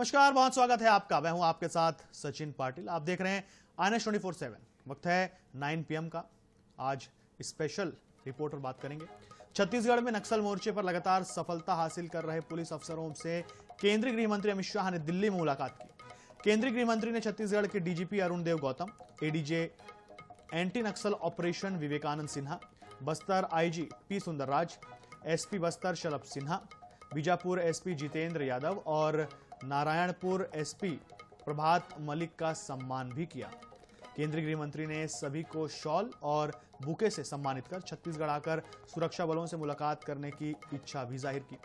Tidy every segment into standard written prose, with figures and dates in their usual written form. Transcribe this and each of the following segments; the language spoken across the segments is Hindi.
नमस्कार, बहुत स्वागत है आपका। मैं हूं आपके साथ सचिन पाटिल। आप देख रहे हैं INS 24/7। वक्त है 9 PM का। आज स्पेशल रिपोर्ट पर बात करेंगे। छत्तीसगढ़ में नक्सल मोर्चे पर लगातार सफलता हासिल कर रहे पुलिस अफसरों से केंद्रीय गृह मंत्री अमित शाह ने दिल्ली में मुलाकात की। केंद्रीय गृह मंत्री ने छत्तीसगढ़ के DGP Arun Dev Gautam, ADJ anti Naxal operation Vivekanand Sinha, Bastar IG P Sundarraj, SP Bastar Shalabh Sinha, Bijapur SP Jitendra Yadav और नारायणपुर SP प्रभात मलिक का सम्मान भी किया। केंद्रीय गृह मंत्री ने सभी को शॉल और बुके से सम्मानित कर छत्तीसगढ़ आकर सुरक्षा बलों से मुलाकात करने की इच्छा भी जाहिर की।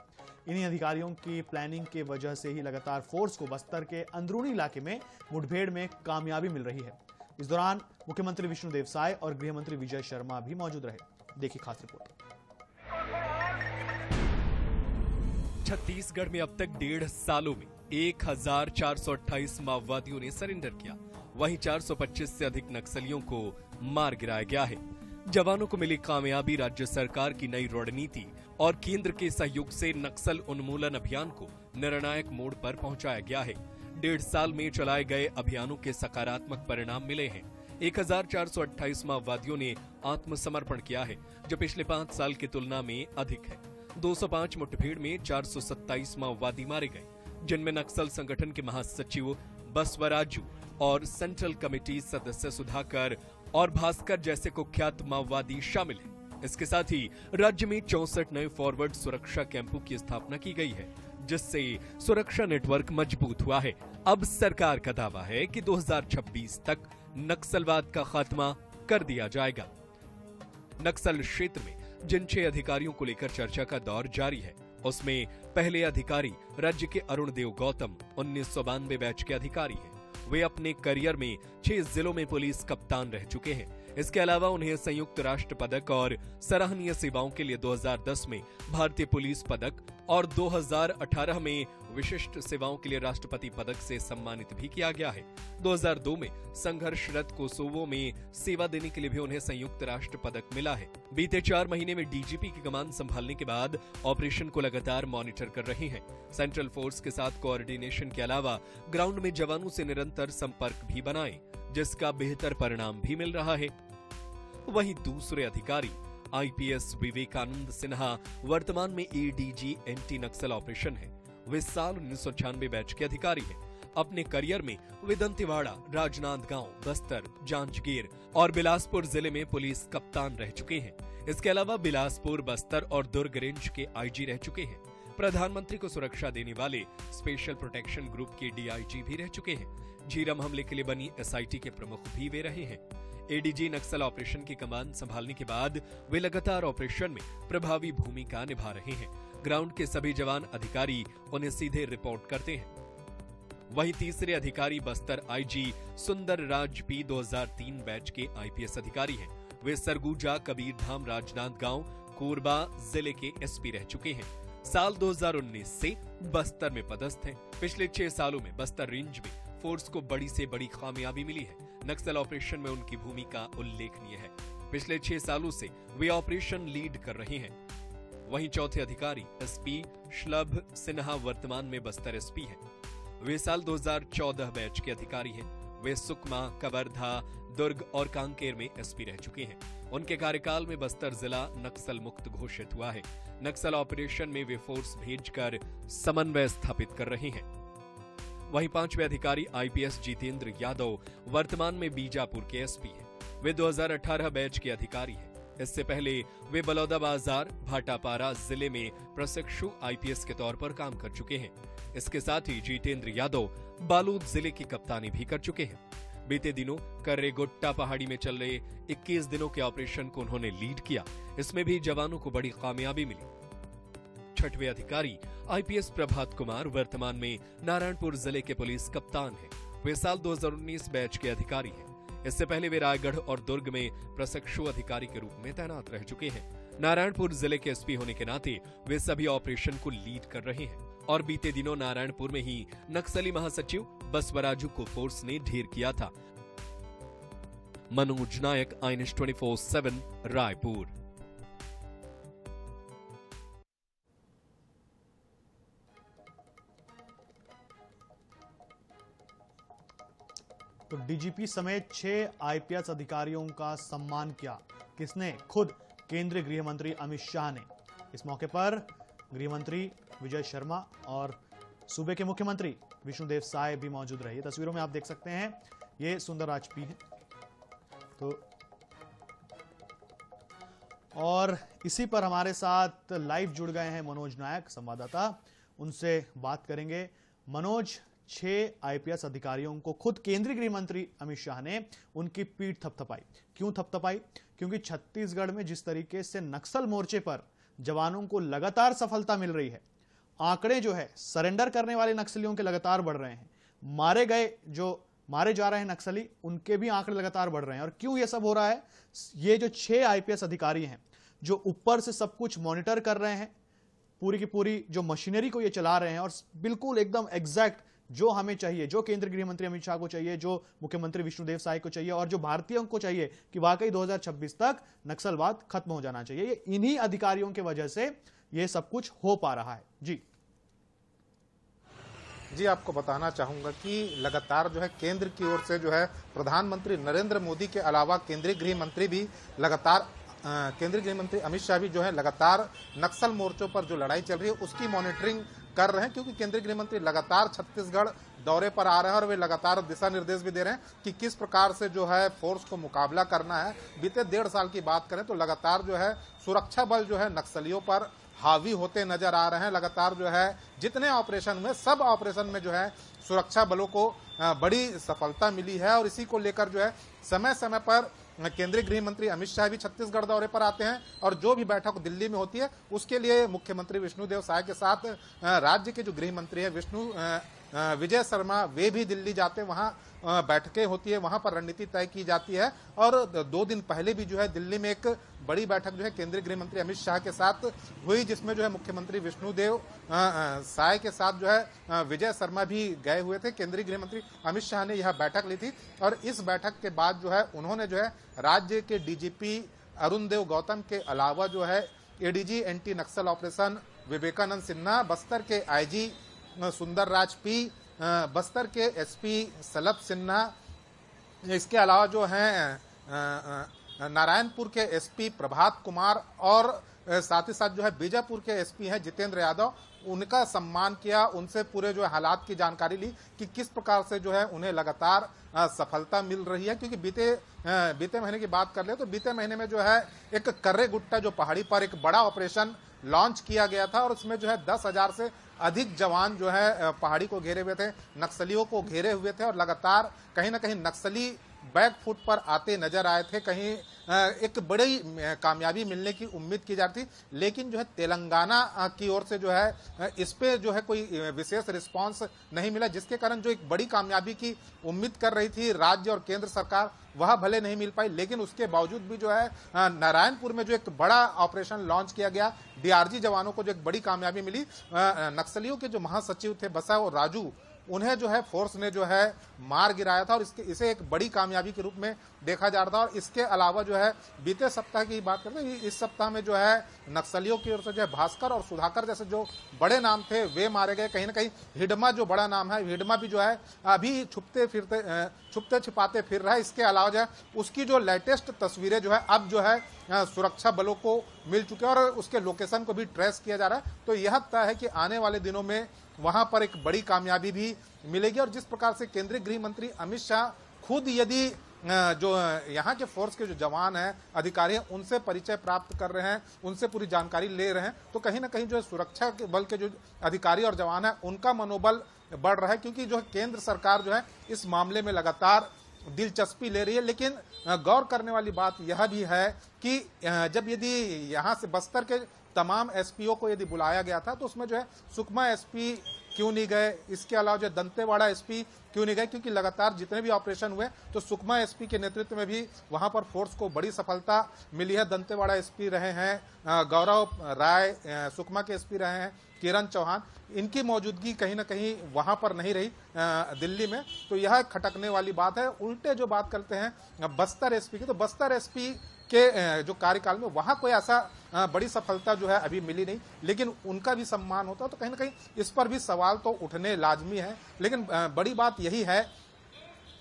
इन्हीं अधिकारियों की प्लानिंग के वजह से ही लगातार फोर्स को बस्तर के अंदरूनी इलाके में मुठभेड़ में कामयाबी मिल रही है। इस दौरान मुख्यमंत्री विष्णुदेव साय और गृह मंत्री विजय शर्मा भी मौजूद रहे। देखिए खास रिपोर्ट। छत्तीसगढ़ में अब तक 1.5 सालों में 1428 माओवादियों ने सरेंडर किया। वहीं 425 से अधिक नक्सलियों को मार गिराया गया है। जवानों को मिली कामयाबी, राज्य सरकार की नई रणनीति और केंद्र के सहयोग से नक्सल उन्मूलन अभियान को निर्णायक मोड़ पर पहुंचाया गया है। 1.5 साल में चलाए गए अभियानों के सकारात्मक परिणाम मिले हैं। 1428 माओवादियों ने आत्मसमर्पण किया है, जो पिछले 5 साल की तुलना में अधिक है। 205 मुठभेड़ में 427 माओवादी मारे गए, जिनमें नक्सल संगठन के महासचिव बसवराजू और सेंट्रल कमेटी सदस्य सुधाकर और भास्कर जैसे कुख्यात माओवादी शामिल हैं। इसके साथ ही राज्य में 64 नए फॉरवर्ड सुरक्षा कैंपों की स्थापना की गई है, जिससे सुरक्षा नेटवर्क मजबूत हुआ है। अब सरकार का दावा है कि 2026 तक नक्सलवाद का खात्मा कर दिया जाएगा। नक्सल क्षेत्र में जिन 6 अधिकारियों को लेकर चर्चा का दौर जारी है, उसमें पहले अधिकारी राज्य के अरुण देव गौतम 1992 बैच के अधिकारी हैं। वे अपने करियर में 6 जिलों में पुलिस कप्तान रह चुके हैं। इसके अलावा उन्हें संयुक्त राष्ट्र पदक और सराहनीय सेवाओं के लिए 2010 में भारतीय पुलिस पदक और 2018 में विशिष्ट सेवाओं के लिए राष्ट्रपति पदक से सम्मानित भी किया गया है। 2002 में संघर्षरत कोसोवो में सेवा देने के लिए भी उन्हें संयुक्त राष्ट्र पदक मिला है। बीते 4 महीने में DGP की कमान संभालने के बाद ऑपरेशन को लगातार मॉनिटर कर रहे हैं। सेंट्रल फोर्स के साथ कोऑर्डिनेशन के अलावा ग्राउंड में जवानों से निरंतर संपर्क भी बनाए, जिसका बेहतर परिणाम भी मिल रहा है। वहीं दूसरे अधिकारी IPS विवेकानंद सिन्हा वर्तमान में ADG एंटी नक्सल ऑपरेशन है। वे साल 1996 बैच के अधिकारी हैं। अपने करियर में वे दंतेवाड़ा, राजनांदगांव, बस्तर, जांजगीर और बिलासपुर जिले में पुलिस कप्तान रह चुके हैं। इसके अलावा बिलासपुर, बस्तर और दुर्ग रेंज के IG रह चुके हैं। प्रधानमंत्री को सुरक्षा देने वाले स्पेशल प्रोटेक्शन ग्रुप के DIG भी रह चुके हैं। झीरम हमले के लिए बनी SIT के प्रमुख भी वे रहे हैं। ADG नक्सल ऑपरेशन की कमान संभालने के बाद वे लगातार ऑपरेशन में प्रभावी भूमिका निभा रहे हैं। ग्राउंड के सभी जवान अधिकारी उन्हें सीधे रिपोर्ट करते हैं। वहीं तीसरे अधिकारी Bastar IG Sundarraj P 2003 batch के IPS अधिकारी हैं। वे सरगुजा, कबीरधाम, राजनांदगांव, कोरबा जिले के SP रह चुके हैं। साल 2019 से बस्तर में पदस्थ हैं। पिछले 6 सालों में बस्तर रेंज में फोर्स को बड़ी से बड़ी कामयाबी मिली है। नक्सल ऑपरेशन में उनकी भूमिका उल्लेखनीय है। पिछले 6 सालों से वे ऑपरेशन लीड कर रहे हैं। वहीं चौथे अधिकारी SP शलभ सिन्हा वर्तमान में बस्तर SP हैं। वे साल 2014 बैच के अधिकारी हैं। वे सुकमा, कवर्धा, दुर्ग और कांकेर में SP रह चुके हैं। उनके कार्यकाल में बस्तर जिला नक्सल मुक्त घोषित हुआ है। नक्सल ऑपरेशन में वे फोर्स भेजकर समन्वय स्थापित कर रहे हैं। वहीं 5वें अधिकारी IPS जितेंद्र यादव वर्तमान में बीजापुर के SP हैं। वे 2018 बैच के अधिकारी हैं। इससे पहले वे बलौदाबाजार, भाटापारा जिले में प्रशिक्षु IPS के तौर पर काम कर चुके हैं। इसके साथ ही जितेंद्र यादव बालोद जिले की कप्तानी भी कर चुके हैं। बीते दिनों कर्रेगुट्टा पहाड़ी में चल रहे 21 दिनों के ऑपरेशन को उन्होंने लीड किया। इसमें भी जवानों को बड़ी कामयाबी मिली। 6वें अधिकारी IPS प्रभात कुमार वर्तमान में नारायणपुर जिले के पुलिस कप्तान हैं। वे साल 2019 बैच के अधिकारी हैं। इससे पहले वे रायगढ़ और दुर्ग में प्रशिक्षु अधिकारी के रूप में तैनात रह चुके हैं। नारायणपुर जिले के SP होने के नाते वे सभी ऑपरेशन को लीड कर रहे हैं और बीते दिनों नारायणपुर में ही नक्सली महासचिव बसवराजू को फोर्स ने ढेर किया था। मनोज नायक, INS 24/7 रायपुर। तो डीजीपी समेत 6 आईपीएस अधिकारियों का सम्मान किया। किसने? खुद केंद्रीय गृह मंत्री अमित शाह ने। इस मौके पर गृह मंत्री विजय शर्मा और सूबे के मुख्यमंत्री विष्णुदेव साय भी मौजूद रहे। तस्वीरों में आप देख सकते हैं ये सुंदरराज पी है। तो और इसी पर हमारे साथ लाइव जुड़ गए हैं मनोज नायक, संवाददाता, उनसे बात करेंगे। मनोज, 6 आईपीएस अधिकारियों को खुद केंद्रीय गृह मंत्री अमित शाह ने उनकी पीठ थपथपाई। क्यों थपथपाई? क्योंकि छत्तीसगढ़ में जिस तरीके से नक्सल मोर्चे पर जवानों को लगातार सफलता मिल रही है, आंकड़े जो है सरेंडर करने वाले नक्सलियों के लगातार बढ़ रहे हैं, मारे जा रहे हैं नक्सली, उनके भी आंकड़े लगातार बढ़ रहे हैं। और क्यों ये सब हो रहा है? ये जो 6 आईपीएस अधिकारी हैं जो ऊपर से सब कुछ मॉनिटर कर रहे हैं, पूरी की पूरी जो मशीनरी को ये चला रहे हैं और बिल्कुल एकदम एग्जैक्ट जो हमें चाहिए, जो केंद्रीय गृह मंत्री अमित शाह को चाहिए, जो मुख्यमंत्री विष्णुदेव साय को चाहिए और जो भारतीयों को चाहिए कि वाकई 2026 तक नक्सलवाद खत्म हो जाना चाहिए, ये इन्हीं अधिकारियों की वजह से ये सब कुछ हो पा रहा है। जी, आपको बताना चाहूंगा कि लगातार जो है केंद्र की ओर से जो है प्रधानमंत्री नरेंद्र मोदी के अलावा केंद्रीय गृह मंत्री भी लगातार केंद्रीय गृह मंत्री अमित शाह भी जो है लगातार नक्सल मोर्चों पर जो लड़ाई चल रही है उसकी मॉनिटरिंग कर रहे हैं, क्योंकि केंद्रीय गृह मंत्री लगातार छत्तीसगढ़ दौरे पर आ रहे हैं और वे लगातार दिशा निर्देश भी दे रहे हैं कि किस प्रकार से जो है फोर्स को मुकाबला करना है। बीते 1.5 साल की बात करें तो लगातार जो है सुरक्षा बल जो है नक्सलियों पर हावी होते नजर आ रहे हैं। लगातार जो है जितने ऑपरेशन हुए सब ऑपरेशन में जो है सुरक्षा बलों को बड़ी सफलता मिली है और इसी को लेकर जो है समय समय पर केंद्रीय गृह मंत्री अमित शाह भी छत्तीसगढ़ दौरे पर आते हैं और जो भी बैठक दिल्ली में होती है उसके लिए मुख्यमंत्री विष्णुदेव साय के साथ राज्य के जो गृह मंत्री है विजय शर्मा, वे भी दिल्ली जाते हैं। वहां बैठकें होती है, वहां पर रणनीति तय की जाती है और 2 दिन पहले भी जो है दिल्ली में एक बड़ी बैठक जो है केंद्रीय गृह मंत्री अमित शाह के साथ हुई, जिसमें जो है मुख्यमंत्री विष्णुदेव साय के साथ जो है विजय शर्मा भी गए हुए थे। केंद्रीय गृह मंत्री अमित शाह ने यह बैठक ली थी और इस बैठक के बाद जो है उन्होंने जो है राज्य के डीजीपी अरुण देव गौतम के अलावा जो है ADG anti Naxal operation Vivekanand Sinha, Bastar के आईजी सुंदरराज पी, बस्तर के एसपी सलभ सिन्हा, इसके अलावा जो है नारायणपुर के एसपी प्रभात कुमार और साथ ही साथ जो है बीजापुर के एसपी हैं जितेंद्र यादव, उनका सम्मान किया, उनसे पूरे जो है हालात की जानकारी ली कि किस प्रकार से जो है उन्हें लगातार सफलता मिल रही है। क्योंकि बीते महीने की बात कर ले तो बीते महीने में जो है एक कर्रे गुट्टा जो पहाड़ी पर एक बड़ा ऑपरेशन लॉन्च किया गया था और उसमें जो है 10,000 से अधिक जवान जो है पहाड़ी को घेरे हुए थे, नक्सलियों को घेरे हुए थे और लगातार कहीं ना कहीं नक्सली बैक फुट पर आते नजर आए थे। कहीं एक बड़ी कामयाबी मिलने की उम्मीद की जाती, लेकिन जो है तेलंगाना की ओर से जो है इस पे जो है कोई विशेष रिस्पांस नहीं मिला, जिसके कारण जो एक बड़ी कामयाबी की उम्मीद कर रही थी राज्य और केंद्र सरकार, वह भले नहीं मिल पाई। लेकिन उसके बावजूद भी जो है नारायणपुर में जो एक बड़ा ऑपरेशन लॉन्च किया गया, डीआरजी जवानों को जो एक बड़ी कामयाबी मिली। नक्सलियों के जो महासचिव थे बसा और राजू, उन्हें जो है फोर्स ने जो है मार गिराया था और इसे एक बड़ी कामयाबी के रूप में देखा जा रहा था। और इसके अलावा जो है बीते सप्ताह की बात करते हैं, इस सप्ताह में जो है नक्सलियों की ओर से जो है भास्कर और सुधाकर जैसे जो बड़े नाम थे वे मारे गए। कहीं ना कहीं हिडमा जो बड़ा नाम है, हिडमा भी जो है अभी छुपते छिपाते फिर रहा है। इसके अलावा जो है उसकी जो लेटेस्ट तस्वीरें जो है अब जो है सुरक्षा बलों को मिल चुके हैं और उसके लोकेशन को भी ट्रेस किया जा रहा है। तो यह तय है कि आने वाले दिनों में वहां पर एक बड़ी कामयाबी भी मिलेगी। और जिस प्रकार से केंद्रीय गृह मंत्री अमित शाह खुद यदि जो यहाँ के फोर्स के जो जवान हैं, अधिकारी हैं, उनसे परिचय प्राप्त कर रहे हैं, उनसे पूरी जानकारी ले रहे हैं, तो कहीं ना कहीं जो सुरक्षा के बल के जो अधिकारी और जवान हैं उनका मनोबल बढ़ रहा है। क्योंकि जो है केंद्र सरकार जो है इस मामले में लगातार दिलचस्पी ले रही है। लेकिन गौर करने वाली बात यह भी है कि जब यदि यहाँ से बस्तर के तमाम एसपीओ को यदि बुलाया गया था तो उसमें जो है सुकमा एसपी क्यों नहीं गए, इसके अलावा जो दंतेवाड़ा एसपी क्यों नहीं गए, क्योंकि लगातार जितने भी ऑपरेशन हुए तो सुकमा एसपी के नेतृत्व में भी वहां पर फोर्स को बड़ी सफलता मिली है। दंतेवाड़ा एसपी रहे हैं गौरव राय, सुकमा के एसपी रहे हैं किरण चौहान, इनकी मौजूदगी कहीं ना कहीं वहां पर नहीं रही दिल्ली में। तो यह खटकने वाली बात है। उल्टे जो बात करते हैं बस्तर एसपी की, तो बस्तर एसपी के जो कार्यकाल में वहां कोई ऐसा बड़ी सफलता जो है अभी मिली नहीं, लेकिन उनका भी सम्मान होता, तो कहीं ना कहीं इस पर भी सवाल तो उठने लाजमी है। लेकिन बड़ी बात यही है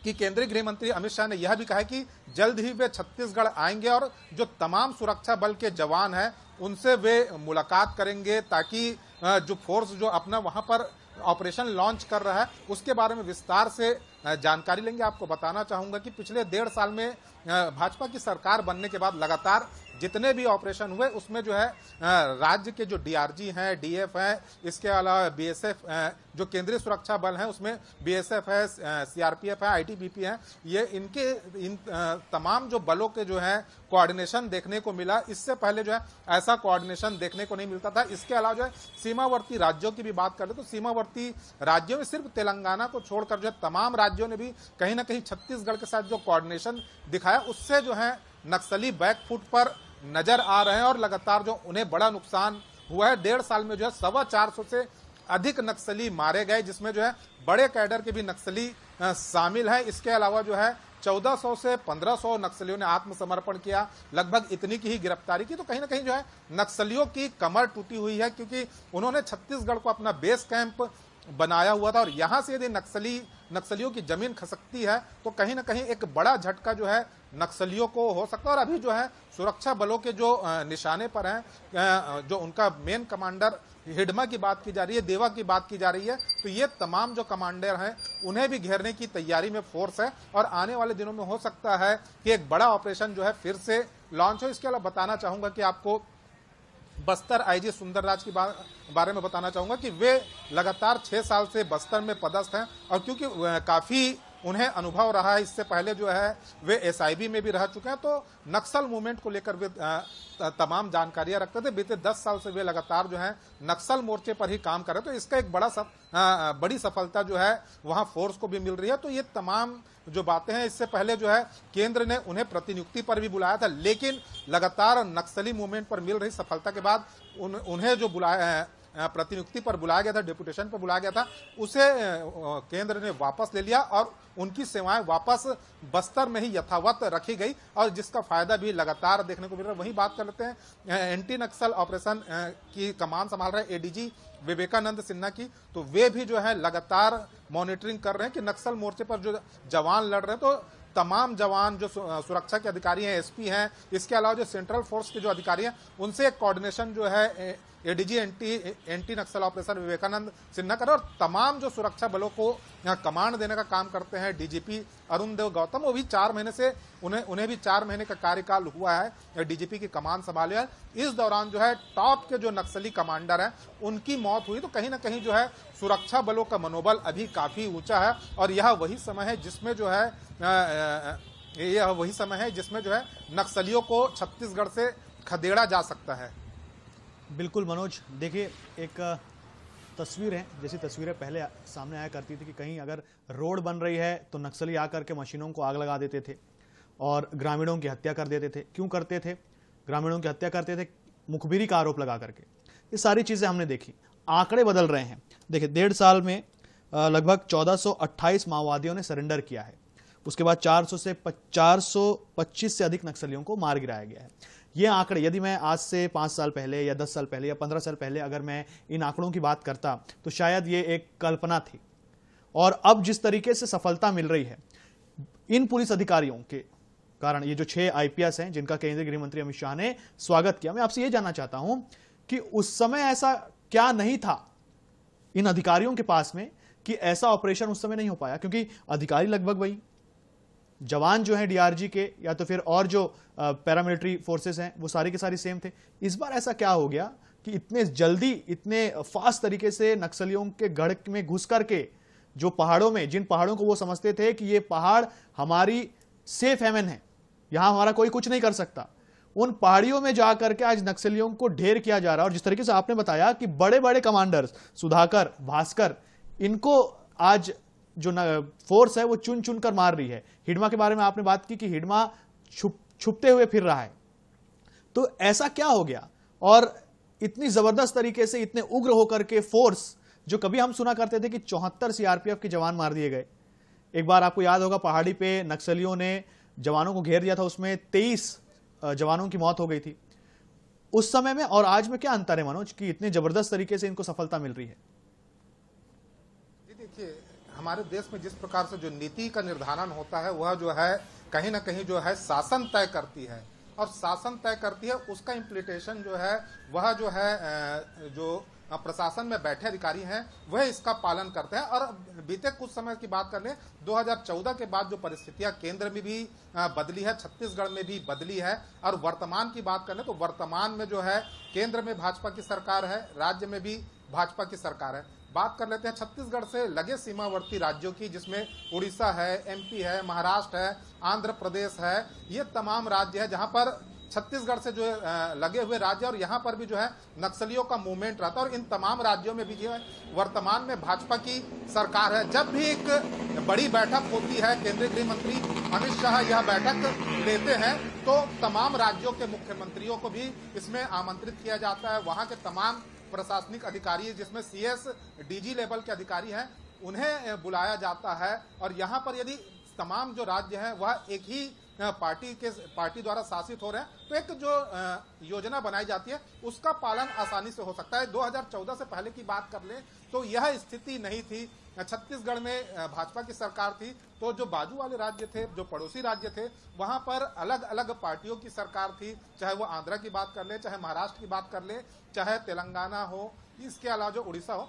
कि केंद्रीय गृह मंत्री अमित शाह ने यह भी कहा है कि जल्द ही वे छत्तीसगढ़ आएंगे और जो तमाम सुरक्षा बल के जवान हैं उनसे वे मुलाकात करेंगे, ताकि जो फोर्स जो अपना वहां पर ऑपरेशन लॉन्च कर रहा है उसके बारे में विस्तार से जानकारी लेंगे। आपको बताना चाहूंगा कि पिछले 1.5 साल में भाजपा की सरकार बनने के बाद लगातार जितने भी ऑपरेशन हुए उसमें जो है राज्य के जो डीआरजी हैं, डीएफ हैं, इसके अलावा बीएसएफ जो केंद्रीय सुरक्षा बल हैं उसमें बीएसएफ है, सीआरपीएफ है, आईटीबीपी है, ये इन तमाम जो बलों के जो है कोऑर्डिनेशन देखने को मिला। इससे पहले जो है ऐसा कोऑर्डिनेशन देखने को नहीं मिलता था। इसके अलावा जो है सीमावर्ती राज्यों की भी बात करें तो सीमावर्ती राज्यों में सिर्फ तेलंगाना को छोड़कर जो है तमाम राज्यों ने भी कहीं ना कहीं छत्तीसगढ़ के साथ जो कोऑर्डिनेशन दिखाया उससे जो है नक्सली बैकफुट पर नजर आ रहे हैं और लगातार जो उन्हें बड़ा नुकसान हुआ है। 1.5 साल में जो है 450 से अधिक नक्सली मारे गए, जिसमें जो है बड़े कैडर के भी नक्सली शामिल हैं। इसके अलावा जो है 1400 से 1500 नक्सलियों ने आत्मसमर्पण किया, लगभग इतनी की ही गिरफ्तारी की। तो कहीं ना कहीं जो है नक्सलियों की कमर टूटी हुई है, क्योंकि उन्होंने छत्तीसगढ़ को अपना बेस कैंप बनाया हुआ था और यहां से यदि नक्सलियों की जमीन खसकती है तो कहीं ना कहीं एक बड़ा झटका जो है नक्सलियों को हो सकता है। और अभी जो है सुरक्षा बलों के जो निशाने पर हैं, जो उनका मेन कमांडर हिडमा की बात की जा रही है, देवा की बात की जा रही है, तो ये तमाम जो कमांडर हैं उन्हें भी घेरने की तैयारी में फोर्स है और आने वाले दिनों में हो सकता है कि एक बड़ा ऑपरेशन जो है फिर से लॉन्च हो। इसके अलावा बताना चाहूंगा कि आपको बस्तर आईजी सुंदरराज की बारे में बताना चाहूंगा कि वे लगातार 6 साल से बस्तर में पदस्थ हैं और क्योंकि काफी उन्हें अनुभव रहा है, इससे पहले जो है वे एसआईबी में भी रह चुके हैं, तो नक्सल मूवमेंट को लेकर वे तमाम जानकारियां रखते थे। बीते 10 साल से वे लगातार जो है नक्सल मोर्चे पर ही काम कर रहे हैं, तो इसका एक बड़ी सफलता जो है वहां फोर्स को भी मिल रही है। तो ये तमाम जो बातें हैं, इससे पहले जो है केंद्र ने उन्हें प्रतिनियुक्ति पर भी बुलाया था, लेकिन लगातार नक्सली मूवमेंट पर मिल रही सफलता के बाद उन्हें जो प्रतिनियुक्ति पर बुलाया गया था, डेपुटेशन पर बुलाया गया था, उसे केंद्र ने वापस ले लिया और उनकी सेवाएं वापस बस्तर में ही यथावत रखी गई और जिसका फायदा भी लगातार देखने को मिल रहा है। वहीं बात कर लेते हैं एंटी नक्सल ऑपरेशन की कमान संभाल रहे एडीजी विवेकानंद सिन्हा की, तो वे भी जो है लगातार मॉनिटरिंग कर रहे हैं कि नक्सल मोर्चे पर जो जवान लड़ रहे हैं, तो तमाम जवान जो सुरक्षा के अधिकारी हैं, एसपी हैं, इसके अलावा जो सेंट्रल फोर्स के जो अधिकारी हैं, उनसे एक कोऑर्डिनेशन जो है ADG anti Naxal operation Vivekanand Sinha कर, और तमाम जो सुरक्षा बलों को कमांड देने का काम करते हैं डीजीपी अरुण देव गौतम, वो भी 4 महीने से उन्हें भी 4 महीने का कार्यकाल हुआ है डीजीपी की कमान संभाले है। इस दौरान जो है टॉप के जो नक्सली कमांडर हैं उनकी मौत हुई, तो कहीं ना कहीं जो है सुरक्षा बलों का मनोबल अभी काफी ऊंचा है और यह वही समय है जिसमें जो है नक्सलियों को छत्तीसगढ़ से खदेड़ा जा सकता है। बिल्कुल मनोज, देखिए एक तस्वीर है, जैसी तस्वीरें पहले सामने आया करती थी कि कहीं अगर रोड बन रही है तो नक्सली आकर के मशीनों को आग लगा देते थे और ग्रामीणों की हत्या कर देते थे। क्यों करते थे? ग्रामीणों की हत्या करते थे मुखबिरी का आरोप लगा करके। ये सारी चीजें हमने देखी, आंकड़े बदल रहे हैं। देखिए 1.5 साल में लगभग 1428 माओवादियों ने सरेंडर किया है, उसके बाद 425 से अधिक नक्सलियों को मार गिराया गया है। ये आंकड़े, यदि मैं आज से 5 साल पहले या 10 साल पहले या 15 साल पहले अगर मैं इन आंकड़ों की बात करता तो शायद ये एक कल्पना थी। और अब जिस तरीके से सफलता मिल रही है इन पुलिस अधिकारियों के कारण, ये जो 6 आईपीएस हैं जिनका केंद्रीय गृह मंत्री अमित शाह ने स्वागत किया, मैं आपसे ये जानना चाहता हूं कि उस समय ऐसा क्या नहीं था इन अधिकारियों के पास में कि ऐसा ऑपरेशन उस समय नहीं हो पाया? क्योंकि अधिकारी लगभग वही, जवान जो हैं डीआरजी के या तो फिर और जो पैरामिलिट्री फोर्सेस हैं वो सारी के सारी सेम थे। इस बार ऐसा क्या हो गया कि इतने जल्दी, इतने फास्ट तरीके से नक्सलियों के गढ़ में घुस करके जो पहाड़ों में, जिन पहाड़ों को वो समझते थे कि ये पहाड़ हमारी सेफ हेवन है, यहां हमारा कोई कुछ नहीं कर सकता, उन पहाड़ियों में जाकर के आज नक्सलियों को ढेर किया जा रहा है। और जिस तरीके से आपने बताया कि बड़े बड़े कमांडर्स सुधाकर, भास्कर, इनको आज जो फोर्स है वो चुन चुन कर मार रही है। हिडमा के बारे में आपने बात की कि हिडमा छुपते हुए फिर रहा है, तो ऐसा क्या हो गया? और इतनी जबरदस्त तरीके से, इतने उग्र होकर के फोर्स, जो कभी हम सुना करते थे कि 74 सीआरपीएफ के जवान मार दिए गए। एक बार आपको याद होगा पहाड़ी पे नक्सलियों ने जवानों को घेर दिया था, उसमें 23 जवानों की मौत हो गई थी। उस समय में और आज में क्या अंतर है मनोज कि इतने जबरदस्त तरीके से इनको सफलता मिल रही है? देखिए, हमारे देश में जिस प्रकार से जो नीति का निर्धारण होता है वह जो है कहीं ना कहीं जो है शासन तय करती है, और शासन तय करती है उसका इम्प्लीमेंटेशन जो है वह जो है जो प्रशासन में बैठे अधिकारी हैं वह इसका पालन करते हैं। और बीते कुछ समय की बात कर लें, 2014 के बाद जो परिस्थितियां केंद्र में भी बदली है, छत्तीसगढ़ में भी बदली है, और वर्तमान की बात कर लें तो वर्तमान में जो है केंद्र में भाजपा की सरकार है, राज्य में भी भाजपा की सरकार है। बात कर लेते हैं छत्तीसगढ़ से लगे सीमावर्ती राज्यों की, जिसमें उड़ीसा है, एमपी है, महाराष्ट्र है, आंध्र प्रदेश है। ये तमाम राज्य है जहां पर छत्तीसगढ़ से जो लगे हुए राज्य, और यहाँ पर भी जो है नक्सलियों का मूवमेंट रहता है, और इन तमाम राज्यों में भी जो है वर्तमान में भाजपा की सरकार है। जब भी एक बड़ी बैठक होती है, केंद्रीय गृह मंत्री अमित शाह यह बैठक लेते हैं, तो तमाम राज्यों के मुख्यमंत्रियों को भी इसमें आमंत्रित किया जाता है। वहां के तमाम प्रशासनिक अधिकारी, जिसमें CS DG लेवल के अधिकारी हैं, उन्हें बुलाया जाता है। और यहाँ पर यदि तमाम जो राज्य हैं वह एक ही पार्टी द्वारा शासित हो रहे हैं, तो एक जो योजना बनाई जाती है उसका पालन आसानी से हो सकता है। 2014 से पहले की बात कर लें तो यह स्थिति नहीं थी। छत्तीसगढ़ में भाजपा की सरकार थी, तो जो बाजू वाले राज्य थे, जो पड़ोसी राज्य थे, वहां पर अलग अलग पार्टियों की सरकार थी, चाहे वो आंध्र की बात कर ले, चाहे महाराष्ट्र की बात कर ले, चाहे तेलंगाना हो, इसके अलावा जो उड़ीसा हो,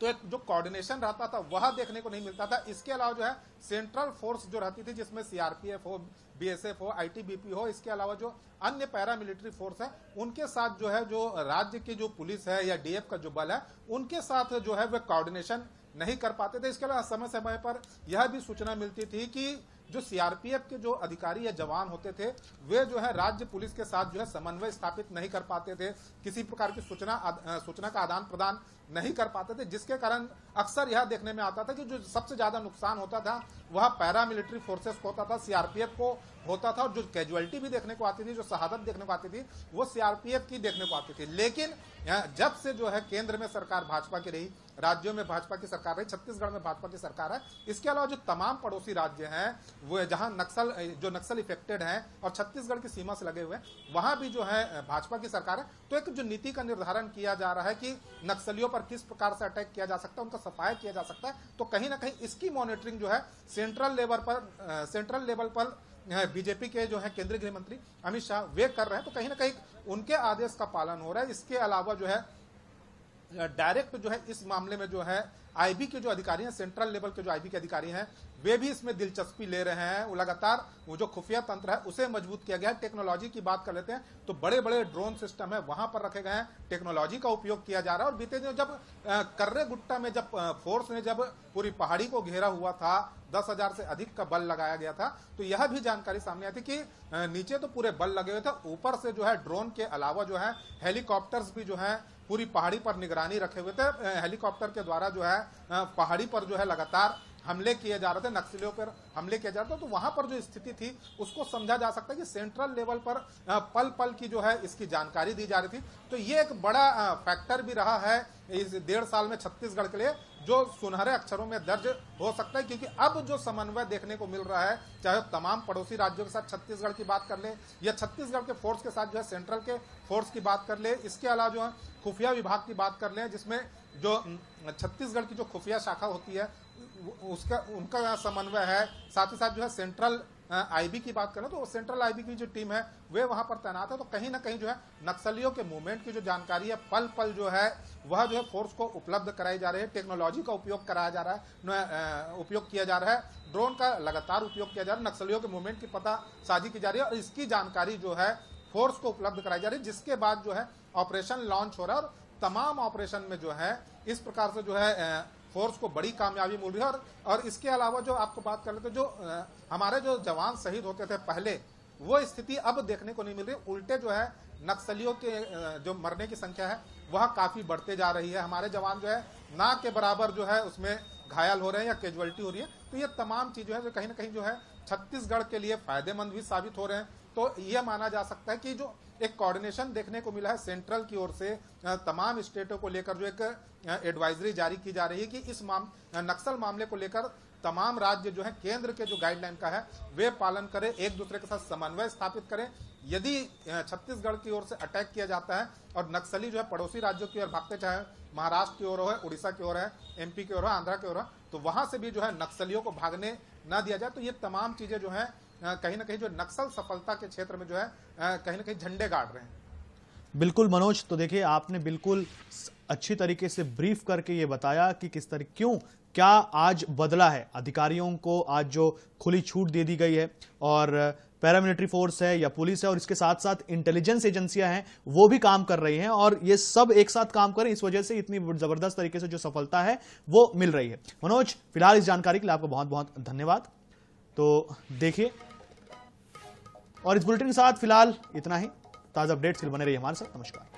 तो एक जो कोऑर्डिनेशन रहता था वह देखने को नहीं मिलता था। इसके अलावा जो है सेंट्रल फोर्स जो रहती थी, जिसमें CRPF हो, BSF हो, ITBP हो, इसके अलावा जो अन्य पैरामिलिट्री फोर्स है, उनके साथ जो है जो राज्य की जो पुलिस है या DF का जो बल है, उनके साथ जो है वे कोऑर्डिनेशन नहीं कर पाते थे। इसके अलावा समय समय पर यह भी सूचना मिलती थी कि जो CRPF के जो अधिकारी या जवान होते थे, वे जो है राज्य पुलिस के साथ जो है समन्वय स्थापित नहीं कर पाते थे, किसी प्रकार की सूचना का आदान प्रदान नहीं कर पाते थे, जिसके कारण अक्सर यह देखने में आता था कि जो सबसे ज्यादा नुकसान होता था वह पैरामिलिट्री फोर्सेस को होता था, CRPF को होता था, और जो कैजुअलिटी भी देखने को आती थी, जो शहादत देखने को आती थी, वो CRPF की देखने को आती थी। लेकिन जब से जो है केंद्र में सरकार भाजपा की रही, राज्यों में भाजपा की सरकार रही, छत्तीसगढ़ में भाजपा की सरकार है, इसके अलावा जो तमाम पड़ोसी राज्य हैं वो जहां नक्सल इफेक्टेड हैं और छत्तीसगढ़ की सीमा से लगे हुए हैं, वहां भी जो है भाजपा की सरकार है। तो एक जो नीति का निर्धारण किया जा रहा है कि नक्सलियों पर किस प्रकार से अटैक किया जा सकता है, उनका सफाया किया जा सकता है, तो कहीं ना कहीं इसकी मॉनिटरिंग जो है सेंट्रल लेवल पर बीजेपी के जो है केंद्रीय गृह मंत्री अमित शाह वे कर रहे हैं। तो कहीं ना कहीं उनके आदेश का पालन हो रहा है। इसके अलावा जो है डायरेक्ट जो है इस मामले में जो है IB के जो अधिकारी हैं, सेंट्रल लेवल के जो IB के अधिकारी हैं, वे भी इसमें दिलचस्पी ले रहे हैं। वो लगातार वो जो खुफिया तंत्र है उसे मजबूत किया गया है। टेक्नोलॉजी की बात कर लेते हैं तो बड़े बड़े ड्रोन सिस्टम है वहां पर रखे गए हैं, टेक्नोलॉजी का उपयोग किया जा रहा है। और बीते दिन जब कर्रे गुट्टा में जब फोर्स ने जब पूरी पहाड़ी को घेरा हुआ था, 10,000 से अधिक का बल लगाया गया था, तो यह भी जानकारी सामने आई थी कि नीचे तो पूरे बल लगे हुए थे, ऊपर से जो है ड्रोन के अलावा जो है हेलीकॉप्टर्स भी जो है पूरी पहाड़ी पर निगरानी रखे हुए थे। हेलीकॉप्टर के द्वारा जो है पहाड़ी पर जो है लगातार हमले किए जा रहे थे, नक्सलियों पर हमले किए जा रहे थे। तो वहां पर जो स्थिति थी उसको समझा जा सकता है कि सेंट्रल लेवल पर पल पल की जो है इसकी जानकारी दी जा रही थी। तो ये एक बड़ा फैक्टर भी रहा है इस 1.5 साल में छत्तीसगढ़ के लिए, जो सुनहरे अक्षरों में दर्ज हो सकता है, क्योंकि अब जो समन्वय देखने को मिल रहा है, चाहे तमाम पड़ोसी राज्यों के साथ छत्तीसगढ़ की बात कर ले या छत्तीसगढ़ के फोर्स के साथ जो है सेंट्रल के फोर्स की बात कर ले, इसके अलावा जो है खुफिया विभाग की बात कर ले, जिसमें जो छत्तीसगढ़ की जो खुफिया शाखा होती है उनका समन्वय है, साथ ही साथ जो है सेंट्रल IB की बात करें तो सेंट्रल IB की जो टीम है वे वहां पर तैनात है। तो कहीं ना कहीं जो है नक्सलियों के मूवमेंट की जो जानकारी है पल पल जो है वह जो है फोर्स को उपलब्ध कराई जा रही है। टेक्नोलॉजी का उपयोग कराया जा रहा है, उपयोग किया जा रहा है, ड्रोन का लगातार उपयोग किया जा रहा है, नक्सलियों के मूवमेंट की पता साझी की जा रही है, और इसकी जानकारी जो है फोर्स को उपलब्ध कराई जा रही है, जिसके बाद जो है ऑपरेशन लॉन्च हो रहा है। और तमाम ऑपरेशन में जो है इस प्रकार से जो है फोर्स को बड़ी कामयाबी मिल रही है। और इसके अलावा जो आपको बात कर लेते, जो हमारे जो जवान शहीद होते थे पहले, वो स्थिति अब देखने को नहीं मिल रही। उल्टे जो है नक्सलियों के जो मरने की संख्या है वह काफी बढ़ते जा रही है। हमारे जवान जो है ना के बराबर जो है उसमें घायल हो रहे हैं या कैजुअलिटी हो रही है। तो ये तमाम चीजें हैं जो कहीं ना कहीं जो है छत्तीसगढ़ के लिए फायदेमंद भी साबित हो रहे हैं। तो यह माना जा सकता है कि जो एक कोऑर्डिनेशन देखने को मिला है सेंट्रल की ओर से तमाम स्टेटों को लेकर, जो एक एडवाइजरी जारी की जा रही है कि इस नक्सल मामले को लेकर तमाम राज्य जो है केंद्र के जो गाइडलाइन का है वे पालन करें, एक दूसरे के साथ समन्वय स्थापित करें। यदि छत्तीसगढ़ की ओर से अटैक किया जाता है और नक्सली जो है पड़ोसी राज्यों की ओर भागते, चाहे महाराष्ट्र की ओर हो, उड़ीसा की ओर है, एमपी की ओर हो, आंध्रा की ओर हो, तो वहां से भी जो है नक्सलियों को भागने ना दिया जाए। तो ये तमाम चीजें जो है कहीं ना कहीं जो नक्सल सफलता के क्षेत्र में जो है कहीं ना कहीं झंडे गाड़ रहे हैं। बिल्कुल मनोज, तो देखिए आपने बिल्कुल अच्छी तरीके से ब्रीफ करके ये बताया कि किस तरह क्यों क्या आज बदला है, अधिकारियों को आज जो खुली छूट दे दी गई है और पैरामिलिट्री फोर्स है या पुलिस है और इसके साथ साथ इंटेलिजेंस एजेंसियां हैं वो भी काम कर रही हैं और ये सब एक साथ काम करें, इस वजह से इतनी जबरदस्त तरीके से जो सफलता है वो मिल रही है। मनोज, फिलहाल इस जानकारी के लिए आपको बहुत बहुत धन्यवाद। तो देखिए, और इस बुलेटिन के साथ फिलहाल इतना ही। ताजा अपडेट्स के लिए बने रहिए हमारे साथ। नमस्कार।